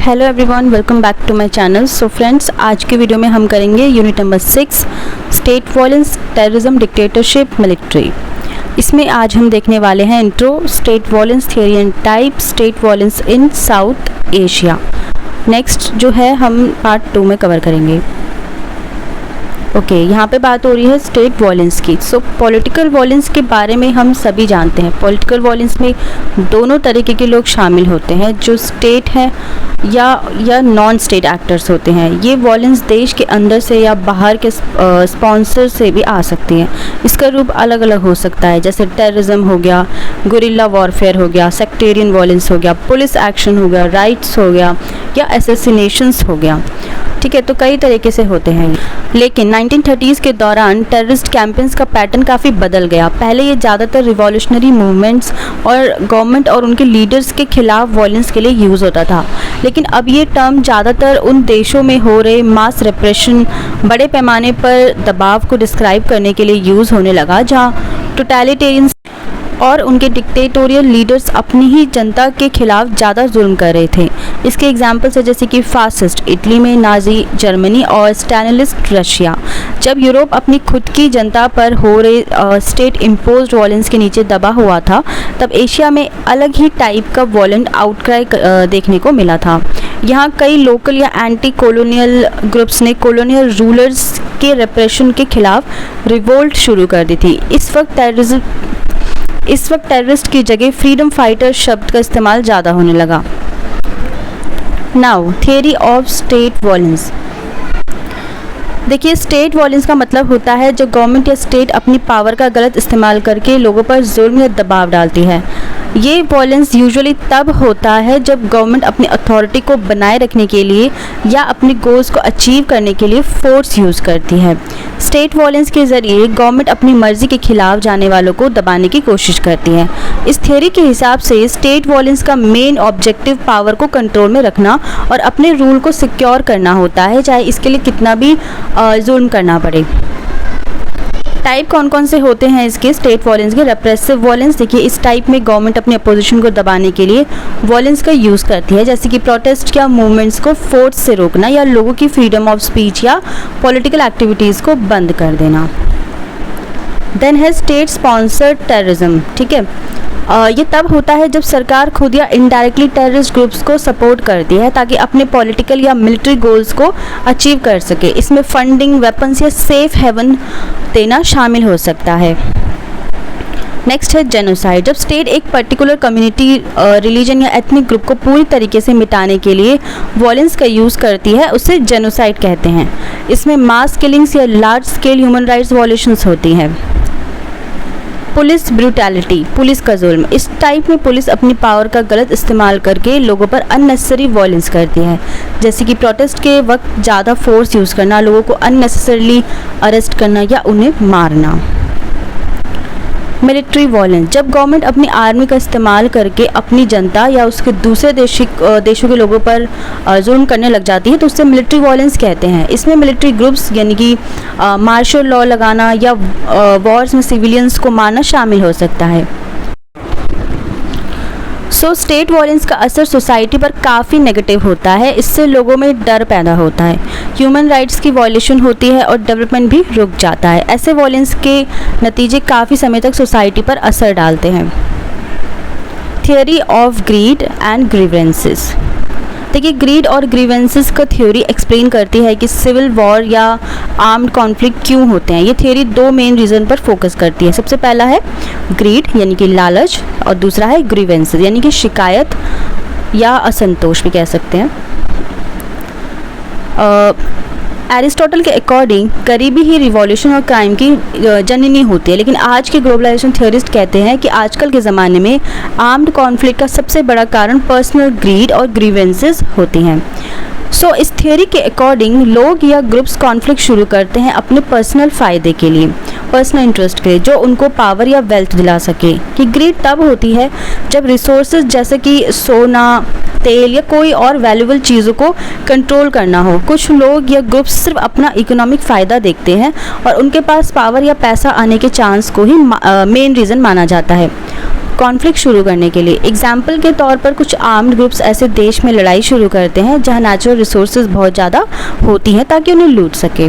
Hello everyone, welcome back to my channel. So friends, आज की video में हम करेंगे unit number 6 state violence, terrorism, dictatorship, military. इसमें आज हम देखने वाले हैं intro, state violence theory and type, state violence in South Asia. Next जो है हम पार्ट 2 में कवर करेंगे। ओके, यहाँ पे बात हो रही है स्टेट वॉयलेंस की। सो पॉलिटिकल वॉयलेंस के बारे में हम सभी जानते हैं। पॉलिटिकल वॉयलेंस में दोनों तरीके के लोग शामिल होते हैं, जो स्टेट है या नॉन स्टेट एक्टर्स होते हैं। ये वॉयलेंस देश के अंदर से या बाहर के स्पॉन्सर से भी आ सकती है। इसका रूप अलग अलग हो सकता है, जैसे टेररिज्म हो गया, गुरिल्ला वॉरफेयर हो गया, सेक्टेरियन वॉयलेंस हो गया, पुलिस एक्शन हो गया, राइट्स हो गया या असैसिनेशंस हो गया। ठीक है, तो कई तरीके से होते हैं। लेकिन 1930s के दौरान टेररिस्ट कैंपेन्स का पैटर्न काफ़ी बदल गया। पहले ये ज़्यादातर रिवॉल्यूशनरी मूवमेंट्स और गवर्नमेंट और उनके लीडर्स के खिलाफ वॉयलेंस के लिए यूज़ होता था। लेकिन अब ये टर्म ज़्यादातर उन देशों में हो रहे मास रेप्रेशन, बड़े पैमाने पर दबाव को डिस्क्राइब करने के लिए यूज़ होने लगा, जहाँ टोटलिटेरियन और उनके डिक्टेटोरियल लीडर्स अपनी ही जनता के खिलाफ ज़्यादा जुल्म कर रहे थे। इसके एग्जाम्पल्स है जैसे कि फासिस्ट इटली में नाजी जर्मनी और स्टैलिनिस्ट रशिया। जब यूरोप अपनी खुद की जनता पर हो रहे स्टेट इम्पोज्ड वॉयलेंस के नीचे दबा हुआ था, तब एशिया में अलग ही टाइप का वॉयलेंट आउटक्राई देखने को मिला था। यहाँ कई लोकल या एंटी कॉलोनियल ग्रुप्स ने कॉलोनियल रूलर्स के रेप्रेशन के खिलाफ रिवोल्ट शुरू कर दी थी। इस वक्त टेररिस्ट की जगह फ्रीडम फाइटर शब्द का इस्तेमाल ज़्यादा होने लगा। Now theory of state violence. देखिए, स्टेट वॉयलेंस का मतलब होता है जब गवर्नमेंट या स्टेट अपनी पावर का गलत इस्तेमाल करके लोगों पर जुल्म या दबाव डालती है। ये वॉयलेंस यूजुअली तब होता है जब गवर्नमेंट अपनी अथॉरिटी को बनाए रखने के लिए या अपने गोल्स को अचीव करने के लिए फोर्स यूज़ करती है। स्टेट वॉयलेंस के ज़रिए गवर्नमेंट अपनी मर्ज़ी के खिलाफ जाने वालों को दबाने की कोशिश करती है। इस थ्योरी के हिसाब से स्टेट वॉयलेंस का मेन ऑब्जेक्टिव पावर को कंट्रोल में रखना और अपने रूल को सिक्योर करना होता है, चाहे इसके लिए कितना भी जुल्म करना पड़े। टाइप कौन कौन से होते हैं इसके स्टेट वॉयलेंस के? रेप्रेसिव वॉयलेंस। देखिए, इस टाइप में गवर्नमेंट अपनी अपोजिशन को दबाने के लिए वॉयलेंस का यूज़ करती है, जैसे कि प्रोटेस्ट या मूवमेंट्स को फोर्स से रोकना या लोगों की फ्रीडम ऑफ स्पीच या पॉलिटिकल एक्टिविटीज़ को बंद कर देना। देन है स्टेट स्पॉन्सर्ड टेररिज्म। ठीक है, ये तब होता है जब सरकार खुद या इनडायरेक्टली टेररिस्ट ग्रुप्स को सपोर्ट करती है ताकि अपने पॉलिटिकल या मिलिट्री गोल्स को अचीव कर सके। इसमें फंडिंग, वेपन्स या सेफ हेवन देना शामिल हो सकता है। नेक्स्ट है जेनोसाइड। जब स्टेट एक पर्टिकुलर कम्युनिटी, रिलीजन या एथनिक ग्रुप को पूरी तरीके से मिटाने के लिए वॉयलेंस का यूज़ करती है, उसे जेनोसाइड कहते हैं। इसमें मास किलिंग्स या large scale human rights violations होती हैं। पुलिस ब्रूटैलिटी, पुलिस का जुल्म। इस टाइप में पुलिस अपनी पावर का गलत इस्तेमाल करके लोगों पर अननेसेसरी वॉयलेंस करती है, जैसे कि प्रोटेस्ट के वक्त ज़्यादा फोर्स यूज़ करना, लोगों को अननेसेसरली अरेस्ट करना या उन्हें मारना। Military violence. जब गवर्नमेंट अपनी आर्मी का इस्तेमाल करके अपनी जनता या उसके दूसरे देशों के लोगों पर जुल्म करने लग जाती है, तो उससे मिलिट्री वॉयलेंस कहते हैं। इसमें मिलिट्री ग्रुप्स यानी कि मार्शल लॉ लगाना या वॉर्स में सिविलियंस को मारना शामिल हो सकता है। सो स्टेट वॉयलेंस का असर सोसाइटी पर काफ़ी नेगेटिव होता है। इससे लोगों में डर पैदा होता है, ह्यूमन राइट्स की वॉयलेशन होती है और डेवलपमेंट भी रुक जाता है। ऐसे वॉयलेंस के नतीजे काफ़ी समय तक सोसाइटी पर असर डालते हैं। Theory of grid and grievances. देखिए, ग्रीड और ग्रीवेंसेस का थ्योरी एक्सप्लेन करती है कि सिविल वॉर या आर्म्ड कॉन्फ्लिक्ट क्यों होते हैं। ये थ्योरी दो मेन रीज़न पर फोकस करती है। सबसे पहला है ग्रीड यानी कि लालच, और दूसरा है ग्रीवेंसेस यानी कि शिकायत या असंतोष भी कह सकते हैं। एरिस्टोटल के अकॉर्डिंग गरीबी ही रिवॉल्यूशन और क्राइम की जननी होती है, लेकिन आज के ग्लोबलाइजेशन थ्योरिस्ट कहते हैं कि आजकल के ज़माने में आर्म्ड कॉन्फ्लिक्ट का सबसे बड़ा कारण पर्सनल ग्रीड और ग्रीवेंसेस होती हैं। सो इस थ्योरी के अकॉर्डिंग लोग या ग्रुप्स कॉन्फ्लिक्ट शुरू करते हैं अपने पर्सनल फ़ायदे के लिए, पर्सनल इंटरेस्ट के लिए, जो उनको पावर या वेल्थ दिला सके। कि ग्रीड तब होती है जब रिसोर्सेज जैसे कि सोना, तेल या कोई और वैल्यूबल चीज़ों को कंट्रोल करना हो। कुछ लोग या ग्रुप्स सिर्फ अपना इकोनॉमिक फ़ायदा देखते हैं और उनके पास पावर या पैसा आने के चांस को ही मेन रीज़न माना जाता है। कॉन्फ्लिक्ट शुरू करने के लिए। एग्जाम्पल के तौर पर कुछ आर्म्ड ग्रुप्स ऐसे देश में लड़ाई शुरू करते हैं जहां नेचुरल रिसोर्सेज बहुत ज़्यादा होती हैं ताकि उन्हें लूट सके।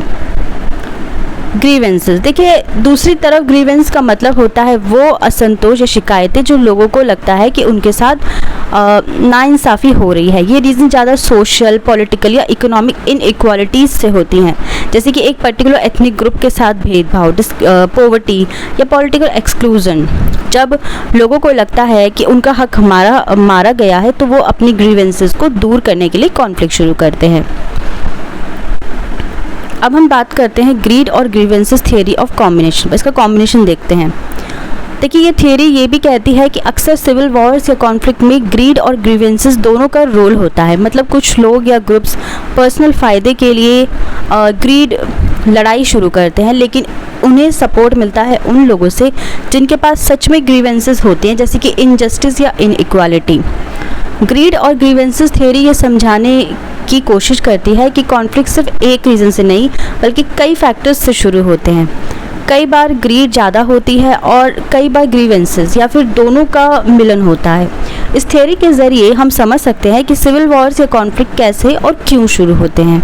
ग्रीवेंसेस, देखिए दूसरी तरफ ग्रीवेंस का मतलब होता है वो असंतोष या शिकायतें जो लोगों को लगता है कि उनके साथ नाइंसाफ़ी हो रही है। ये रीज़न ज़्यादा सोशल, पॉलिटिकल या इकोनॉमिक इनइक्वालिटीज़ से होती हैं, जैसे कि एक पर्टिकुलर एथनिक ग्रुप के साथ भेदभाव, पॉवर्टी या पॉलिटिकल एक्सक्लूजन। जब लोगों को लगता है कि उनका हक मारा गया है तो वो अपनी ग्रीवेंसेस को दूर करने के लिए कॉन्फ्लिक्ट शुरू करते हैं। अब हम बात करते हैं ग्रीड और ग्रीवेंसेस थियरी ऑफ कॉम्बिनेशन। इसका कॉम्बिनेशन देखते हैं। देखिए ये थियरी ये भी कहती है कि अक्सर सिविल वॉर्स या कॉन्फ्लिक्ट में ग्रीड और ग्रीवेंसेस दोनों का रोल होता है। मतलब कुछ लोग या ग्रुप्स पर्सनल फ़ायदे के लिए ग्रीड लड़ाई शुरू करते हैं, लेकिन उन्हें सपोर्ट मिलता है उन लोगों से जिनके पास सच में ग्रीवेंसेस होते हैं, जैसे कि इनजस्टिस या इनइक्वालिटी। ग्रीड और ग्रीवेंसेस थियरी ये समझाने की कोशिश करती है कि कॉन्फ्लिक्ट सिर्फ एक रीज़न से नहीं बल्कि कई फैक्टर्स से शुरू होते हैं। कई बार ग्रीड ज़्यादा होती है और कई बार ग्रीवेंसेस या फिर दोनों का मिलन होता है। इस थियरी के ज़रिए हम समझ सकते हैं कि सिविल वॉर्स या कॉन्फ्लिक्ट कैसे और क्यों शुरू होते हैं।